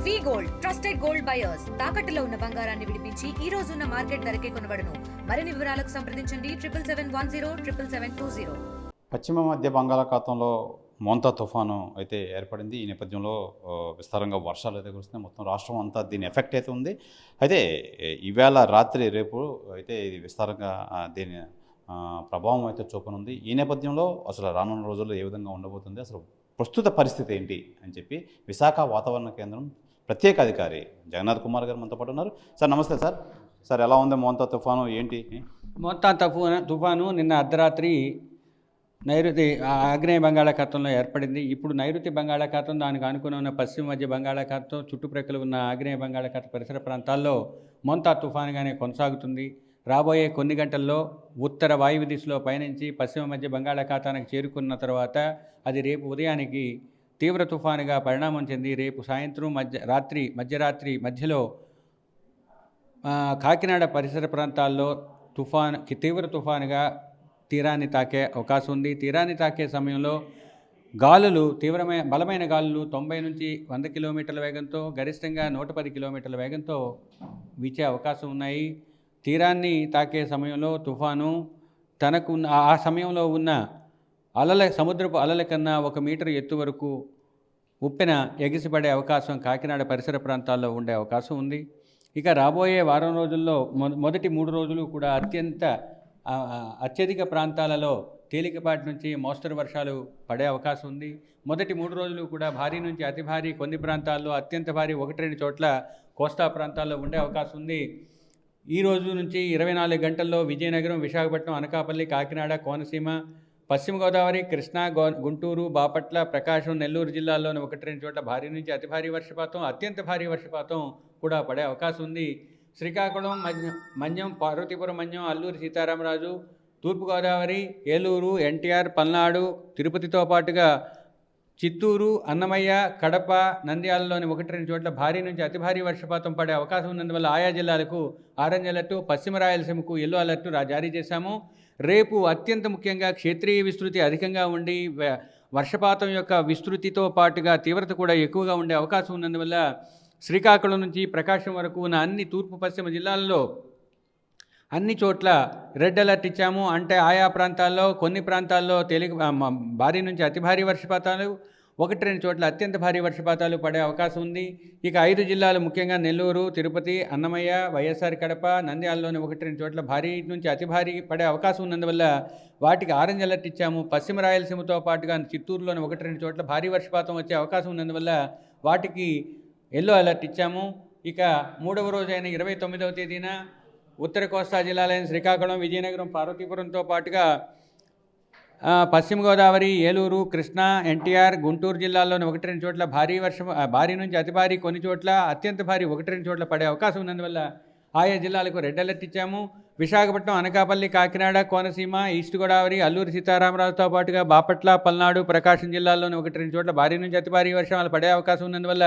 వి gold trusted gold buyers తాకట్టులో ఉన్న బంగారాన్ని విడిపించి ఈ రోజు ఉన్న మార్కెట్ ధరకే కొనబడును. మరిన్ని వివరాలకు సంప్రదించండి 7771077720. పశ్చిమ మధ్య బంగాళాఖాతంలో మోంతా తుఫాను అయితే ఏర్పడింది. ఈ నేపథ్యంలో విస్తారంగా వర్షాలు అయితే కురుస్తున్నాయి. మొత్తం రాష్ట్రం అంతా దీని ఎఫెక్ట్ అయితే ఉంది. అయితే ఈవేళ రాత్రి రేపు అయితే ఇది విస్తారంగా దీని ప్రభావం అయితే చూపనుంది. ఈ నేపథ్యంలో అసలు రానున్న రోజుల్లో ఏ విధంగా ఉండబోతుంది, అసలు ప్రస్తుత పరిస్థితి ఏంటి అని చెప్పి విశాఖ వాతావరణ కేంద్రం ప్రత్యేక అధికారి జగన్నాథ్ కుమార్ గారు మనతో పాటు ఉన్నారు. సార్ నమస్తే సార్. సార్ ఎలా ఉంది మోంతా తుఫాను ఏంటి? మోంతా తుఫాను నిన్న అర్ధరాత్రి నైరుతి ఆగ్నేయ బంగాళాఖాతంలో ఏర్పడింది. ఇప్పుడు నైరుతి బంగాళాఖాతం, దానికి ఆనుకుని ఉన్న పశ్చిమ మధ్య బంగాళాఖాతం, చుట్టుప్రక్కల ఉన్న ఆగ్నేయ బంగాళాఖాత పరిసర ప్రాంతాల్లో మోంతా తుఫానుగానే కొనసాగుతుంది. రాబోయే కొన్ని గంటల్లో ఉత్తర వాయువ్య దిశలో పయనించి పశ్చిమ మధ్య బంగాళాఖాతానికి చేరుకున్న తర్వాత అది రేపు ఉదయానికి తీవ్ర తుఫానుగా పరిణామం చెంది రేపు సాయంత్రం మధ్యరాత్రి మధ్యలో కాకినాడ పరిసర ప్రాంతాల్లో తీవ్ర తుఫానుగా తీరాన్ని తాకే అవకాశం ఉంది. తీరాన్ని తాకే సమయంలో గాలులు బలమైన గాలులు 90 నుంచి 100 కిలోమీటర్ల వేగంతో, గరిష్టంగా 110 కిలోమీటర్ల వేగంతో వీచే అవకాశం ఉన్నాయి. తీరాన్ని తాకే సమయంలో తుఫాను ఆ సమయంలో ఉన్న సముద్రపు అలల కన్నా 1 మీటర్ ఎత్తు వరకు ఉప్పెన ఎగిసిపడే అవకాశం కాకినాడ పరిసర ప్రాంతాల్లో ఉండే అవకాశం ఉంది. ఇక రాబోయే వారం రోజుల్లో మొదటి 3 రోజులు కూడా అత్యధిక ప్రాంతాలలో తేలికపాటి నుంచి మోస్తరు వర్షాలు పడే అవకాశం ఉంది. మొదటి 3 రోజులు కూడా భారీ నుంచి అతి భారీ, కొన్ని ప్రాంతాల్లో అత్యంత భారీ 1-2 చోట్ల కోస్తా ప్రాంతాల్లో ఉండే అవకాశం ఉంది. ఈ రోజు నుంచి 24 గంటల్లో విజయనగరం, విశాఖపట్నం, అనకాపల్లి, కాకినాడ, కోనసీమ, పశ్చిమ గోదావరి, కృష్ణా, గుంటూరు, బాపట్ల, ప్రకాశం, నెల్లూరు జిల్లాల్లోని 1-2 చోట్ల భారీ నుంచి అతి భారీ వర్షపాతం, అత్యంత భారీ వర్షపాతం కూడా పడే అవకాశం ఉంది. శ్రీకాకుళం, మన్యం, పార్వతీపురం మన్యం, అల్లూరి సీతారామరాజు, తూర్పుగోదావరి, ఏలూరు, ఎన్టీఆర్, పల్నాడు, తిరుపతితో పాటుగా చిత్తూరు, అన్నమయ్య, కడప, నంద్యాలలోని 1-2 చోట్ల భారీ నుంచి అతి భారీ వర్షపాతం పడే అవకాశం ఉన్నందువల్ల ఆయా జిల్లాలకు ఆరెంజ్ అలర్టు, పశ్చిమ రాయలసీమకు ఎల్లో అలర్టు జారీ చేశాము. రేపు అత్యంత ముఖ్యంగా క్షేత్రీయ విస్తృతి అధికంగా ఉండి వర్షపాతం యొక్క విస్తృతితో పాటుగా తీవ్రత కూడా ఎక్కువగా ఉండే అవకాశం ఉన్నందువల్ల శ్రీకాకుళం నుంచి ప్రకాశం వరకు ఉన్న అన్ని తూర్పు పశ్చిమ జిల్లాల్లో అన్ని చోట్ల రెడ్ అలర్ట్ ఇచ్చాము. అంటే ఆయా ప్రాంతాల్లో, కొన్ని ప్రాంతాల్లో భారీ నుంచి అతి భారీ వర్షపాతాలు, 1-2 చోట్ల అత్యంత భారీ వర్షపాతాలు పడే అవకాశం ఉంది. ఇక 5 జిల్లాలు ముఖ్యంగా నెల్లూరు, తిరుపతి, అన్నమయ్య, వైఎస్ఆర్ కడప, నంద్యాలలోని 1-2 చోట్ల భారీ నుంచి అతి భారీ పడే అవకాశం ఉన్నందువల్ల వాటికి ఆరెంజ్ అలర్ట్ ఇచ్చాము. పశ్చిమ రాయలసీమతో పాటుగా చిత్తూరులోని 1-2 చోట్ల భారీ వర్షపాతం వచ్చే అవకాశం ఉన్నందువల్ల వాటికి ఎల్లో అలర్ట్ ఇచ్చాము. ఇక 3వ రోజైన 29వ తేదీన ఉత్తర కోస్తా జిల్లాలైన శ్రీకాకుళం, విజయనగరం, పార్వతీపురంతో పాటుగా పశ్చిమ గోదావరి, ఏలూరు, కృష్ణా, ఎన్టీఆర్, గుంటూరు జిల్లాల్లోని 1-2 చోట్ల భారీ నుంచి అతి భారీ, కొన్ని చోట్ల అత్యంత భారీ 1-2 చోట్ల పడే అవకాశం ఉన్నందువల్ల ఆయా జిల్లాలకు రెడ్ అలర్ట్ ఇచ్చాము. విశాఖపట్నం, అనకాపల్లి, కాకినాడ, కోనసీమ, ఈస్ట్ గోదావరి, అల్లూరి సీతారామరాజుతో పాటుగా బాపట్ల, పల్నాడు, ప్రకాశం జిల్లాల్లోని 1-2 చోట్ల భారీ నుంచి అతి భారీ వర్షాలు పడే అవకాశం ఉన్నందువల్ల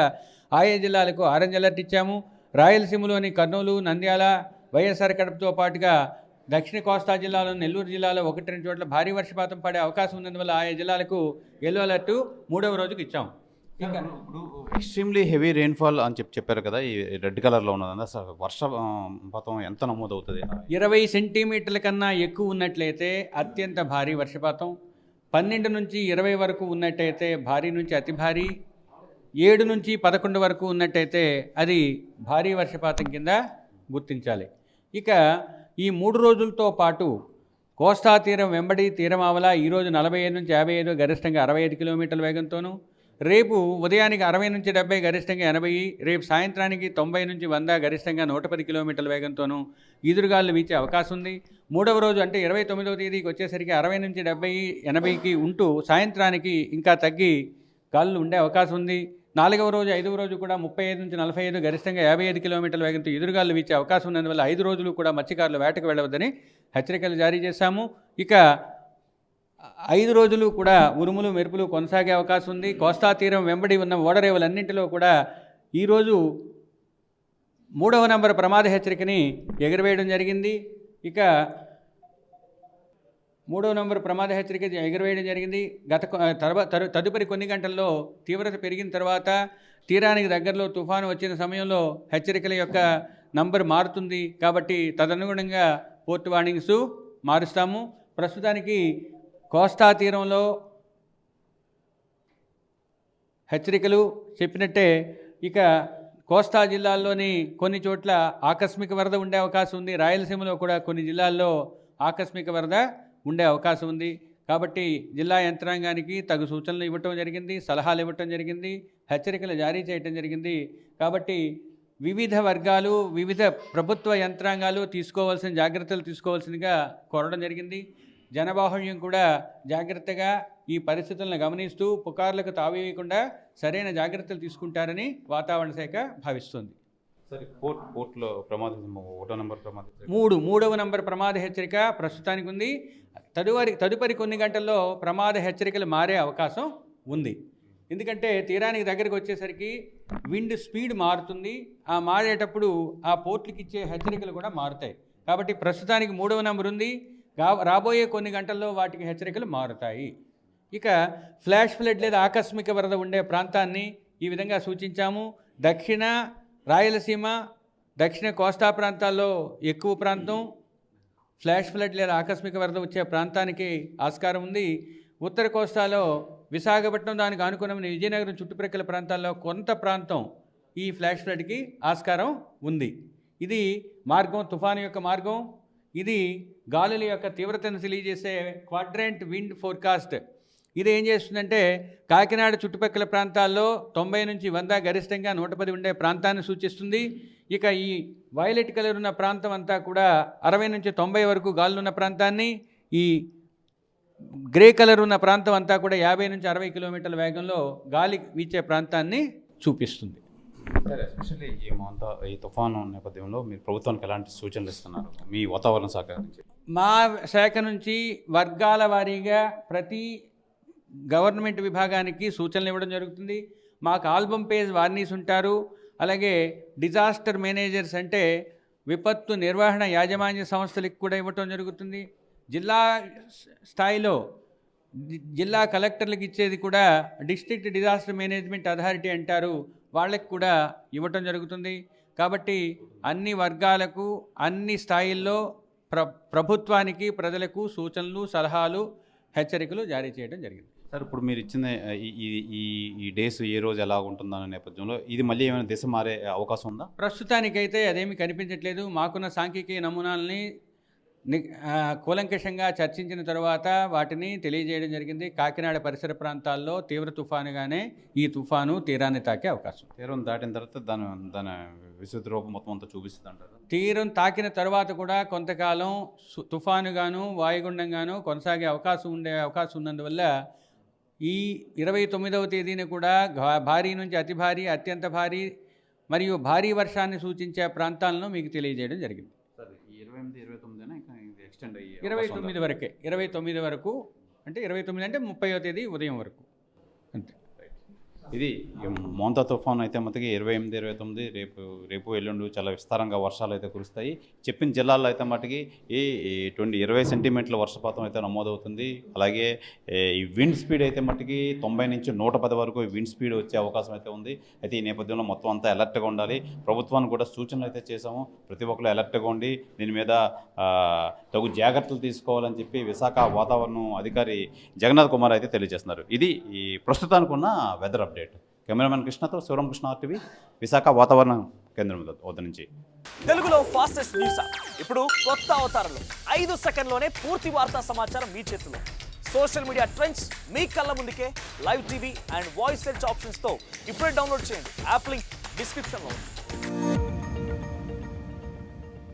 ఆయా జిల్లాలకు ఆరెంజ్ అలర్ట్ ఇచ్చాము. రాయలసీమలోని కర్నూలు, నంద్యాల, వైఎస్ఆర్ కడపతో పాటుగా దక్షిణ కోస్తా జిల్లాలో, నెల్లూరు జిల్లాలో 1-2 చోట్ల భారీ వర్షపాతం పడే అవకాశం ఉన్నందువల్ల ఆయా జిల్లాలకు ఎల్లో అలర్టు 3వ రోజుకి ఇచ్చాం. ఇంకా ఎక్స్ట్రీమ్లీ హెవీ రెయిన్ఫాల్ అని చెప్పారు కదా, ఈ రెడ్ కలర్లో ఉన్నది అసలు వర్షపాతం ఎంత నమోదవుతుంది? 20 సెంటీమీటర్ల కన్నా ఎక్కువ ఉన్నట్లయితే అత్యంత భారీ వర్షపాతం, 12 నుంచి 20 వరకు ఉన్నట్టయితే భారీ నుంచి అతి భారీ, 7 నుంచి 11 వరకు ఉన్నట్టయితే అది భారీ వర్షపాతం కింద గుర్తించాలి. ఇక ఈ 3 రోజులతో పాటు కోస్తా తీరం వెంబడి తీరమావల ఈరోజు 45 నుంచి 55, గరిష్టంగా 65 కిలోమీటర్ల వేగంతోనూ, రేపు ఉదయానికి 60 నుంచి 70, గరిష్టంగా 80, రేపు సాయంత్రానికి 90 నుంచి 100, గరిష్టంగా 110 కిలోమీటర్ల వేగంతోనూ ఈదురుగాలు వీచే అవకాశం ఉంది. 3వ రోజు అంటే 29వ తేదీకి వచ్చేసరికి 60 నుంచి 70, 80కి ఉంటూ సాయంత్రానికి ఇంకా తగ్గి గాలులు ఉండే అవకాశం ఉంది. 4వ రోజు, 5వ రోజు కూడా 35 నుంచి 45, గరిష్టంగా 55 కిలోమీటర్ల వేగంతో ఎదురుగాలు వీచే అవకాశం ఉన్నందువల్ల 5 రోజులు కూడా మత్స్యకారులు వేటకు వెళ్ళవద్దని హెచ్చరికలు జారీ చేశాము. ఇక 5 రోజులు కూడా ఉరుములు, మెరుపులు కొనసాగే అవకాశం ఉంది. కోస్తా తీరం వెంబడి ఉన్న ఓడరేవులన్నింటిలో కూడా ఈరోజు 3వ నంబర్ ప్రమాద హెచ్చరికని ఎగురవేయడం జరిగింది. ఇక 3వ నంబర్ ప్రమాద హెచ్చరిక ఎగురవేయడం జరిగింది. తదుపరి కొన్ని గంటల్లో తీవ్రత పెరిగిన తర్వాత తీరానికి దగ్గరలో తుఫాను వచ్చిన సమయంలో హెచ్చరికల యొక్క నంబర్ మారుతుంది. కాబట్టి తదనుగుణంగా పోర్ట్ వార్నింగ్స్ మారుస్తాము. ప్రస్తుతానికి కోస్తా తీరంలో హెచ్చరికలు చెప్పినట్టే ఇక కోస్తా జిల్లాల్లోని కొన్ని చోట్ల ఆకస్మిక వరద ఉండే అవకాశం ఉంది. రాయలసీమలో కూడా కొన్ని జిల్లాల్లో ఆకస్మిక వరద ఉండే అవకాశం ఉంది. కాబట్టి జిల్లా యంత్రాంగానికి తగు సూచనలు ఇవ్వటం జరిగింది, సలహాలు ఇవ్వటం జరిగింది, హెచ్చరికలు జారీ చేయటం జరిగింది. కాబట్టి వివిధ వర్గాలు, వివిధ ప్రభుత్వ యంత్రాంగాలు తీసుకోవాల్సిన జాగ్రత్తలు తీసుకోవాల్సిందిగా కోరడం జరిగింది. జనబాహుళ్యం కూడా జాగ్రత్తగా ఈ పరిస్థితులను గమనిస్తూ పుకార్లకు తావేయకుండా సరైన జాగ్రత్తలు తీసుకుంటారని వాతావరణ శాఖ భావిస్తుంది. సరే, పోర్ట్లో ఒకటో నెంబర్ ప్రమాద మూడవ నంబర్ ప్రమాద హెచ్చరిక ప్రస్తుతానికి ఉంది. తదుపరి కొన్ని గంటల్లో ప్రమాద హెచ్చరికలు మారే అవకాశం ఉంది. ఎందుకంటే తీరానికి దగ్గరికి వచ్చేసరికి విండ్ స్పీడ్ మారుతుంది. ఆ మారేటప్పుడు ఆ పోర్ట్లకి ఇచ్చే హెచ్చరికలు కూడా మారుతాయి. కాబట్టి ప్రస్తుతానికి 3వ నంబర్ ఉంది. రాబోయే కొన్ని గంటల్లో వాటికి హెచ్చరికలు మారుతాయి. ఇక ఫ్లాష్ ఫ్లడ్ లేదా ఆకస్మిక వరద ఉండే ప్రాంతాన్ని ఈ విధంగా సూచించాము. దక్షిణ రాయలసీమ, దక్షిణ కోస్తా ప్రాంతాల్లో ఎక్కువ ప్రాంతం ఫ్లాష్ ఫ్లడ్ లేదా ఆకస్మిక వరద వచ్చే ప్రాంతానికి ఆస్కారం ఉంది. ఉత్తర కోస్తాలో విశాఖపట్నం, దానికి అనుకున్న విజయనగరం చుట్టుప్రక్కల ప్రాంతాల్లో కొంత ప్రాంతం ఈ ఫ్లాష్ ఫ్లడ్కి ఆస్కారం ఉంది. ఇది మార్గం, తుఫాను యొక్క మార్గం. ఇది గాలుల యొక్క తీవ్రతను తెలియజేసే క్వాడ్రంట్ విండ్ ఫోర్కాస్ట్. ఇది ఏం చేస్తుందంటే కాకినాడ చుట్టుపక్కల ప్రాంతాల్లో 90 నుంచి 100, గరిష్టంగా 110 ఉండే ప్రాంతాన్ని సూచిస్తుంది. ఇక ఈ వైలెట్ కలర్ ఉన్న ప్రాంతం అంతా కూడా 60 నుంచి 90 వరకు గాలులు ఉన్న ప్రాంతాన్ని, ఈ గ్రే కలర్ ఉన్న ప్రాంతం అంతా కూడా 50 నుంచి 60 కిలోమీటర్ల వేగంలో గాలి వీచే ప్రాంతాన్ని చూపిస్తుంది. ఎస్పెషల్లీ ఈ తుఫాను నేపథ్యంలో మీరు ప్రభుత్వానికి ఎలాంటి సూచనలు ఇస్తున్నారు మీ వాతావరణ శాఖ నుంచి? మా శాఖ నుంచి వర్గాల వారీగా ప్రతి గవర్నమెంట్ విభాగానికి సూచనలు ఇవ్వడం జరుగుతుంది. మాకు ఆల్బమ్ పేజ్ వార్నీస్ ఉంటారు. అలాగే డిజాస్టర్ మేనేజర్స్ అంటే విపత్తు నిర్వహణ యాజమాన్య సంస్థలకు కూడా ఇవ్వటం జరుగుతుంది. జిల్లా స్థాయిలో జిల్లా కలెక్టర్లకు ఇచ్చేది కూడా డిస్ట్రిక్ట్ డిజాస్టర్ మేనేజ్మెంట్ అథారిటీ అంటారు, వాళ్ళకి కూడా ఇవ్వటం జరుగుతుంది. కాబట్టి అన్ని వర్గాలకు అన్ని స్థాయిల్లో ప్రభుత్వానికి ప్రజలకు సూచనలు, సలహాలు, హెచ్చరికలు జారీ చేయడం జరిగింది. సార్, ఇప్పుడు మీరు ఇచ్చిన ఈ డేస్ ఏ రోజు ఎలా ఉంటుందనే నేపథ్యంలో ఇది మళ్ళీ ఏమైనా దిశ మారే అవకాశం ఉందా? ప్రస్తుతానికైతే అదేమీ కనిపించట్లేదు. మాకున్న సాంఖ్యిక నమూనాలని కూలంకషంగా చర్చించిన తర్వాత వాటిని తెలియజేయడం జరిగింది. కాకినాడ పరిసర ప్రాంతాల్లో తీవ్ర తుఫానుగానే ఈ తుఫాను తీరాన్ని తాకే అవకాశం. తీరం దాటిన తర్వాత దాని విస్తృత రూపం మొత్తం అంతా చూపిస్తుంది అంటారు. తీరం తాకిన తర్వాత కూడా కొంతకాలం తుఫానుగాను వాయుగుండంగాను కొనసాగే అవకాశం ఉన్నందువల్ల ఈ 29వ తేదీన కూడా భారీ నుంచి అతి భారీ, అత్యంత భారీ మరియు భారీ వర్షాన్ని సూచించే ప్రాంతాలను మీకు తెలియజేయడం జరిగింది. 29 వరకే, 29 వరకు అంటే 29 అంటే 30వ తేదీ ఉదయం వరకు అంతే. ఇది మోంతా తుఫాన్ అయితే మటుకి 28, 29 రేపు ఎల్లుండి చాలా విస్తారంగా వర్షాలు అయితే కురుస్తాయి. చెప్పిన జిల్లాల్లో అయితే మటుకి 20 సెంటీమీటర్ల వర్షపాతం అయితే నమోదవుతుంది. అలాగే ఈ విండ్ స్పీడ్ అయితే మటుకి 90 నుంచి 110 వరకు విండ్ స్పీడ్ వచ్చే అవకాశం అయితే ఉంది. అయితే ఈ నేపథ్యంలో మొత్తం అంతా అలర్ట్గా ఉండాలి. ప్రభుత్వానికి కూడా సూచనలు అయితే చేశాము. ప్రతి ఒక్కరు అలర్ట్గా ఉండి దీని మీద తగు జాగ్రత్తలు తీసుకోవాలని చెప్పి విశాఖ వాతావరణం అధికారి జగన్నాథ్ కుమార్ అయితే తెలియజేస్తున్నారు. ఇది ఈ ప్రస్తుతానికి ఉన్న వెదర్ అప్డేట్. కెమెరామెన్ కృష్ణతో శివరాం కృష్ణ, RTV, విశాఖ వాతావరణ కేంద్రం వద్ద నుంచి. తెలుగులో ఫాస్టెస్ట్ న్యూస్ ఇప్పుడు కొత్త అవతారంలో 5 సెకండ్లోనే పూర్తి వార్తా సమాచారం మీ చేతిలో. సోషల్ మీడియా ట్రెండ్స్ మీ కళ్ళ ముందుకే live TV and voice search ఆప్షన్స్తో ఇప్పుడే డౌన్లోడ్ చేయండి. యాప్ లింక్ డిస్క్రిప్షన్లో ఉంది.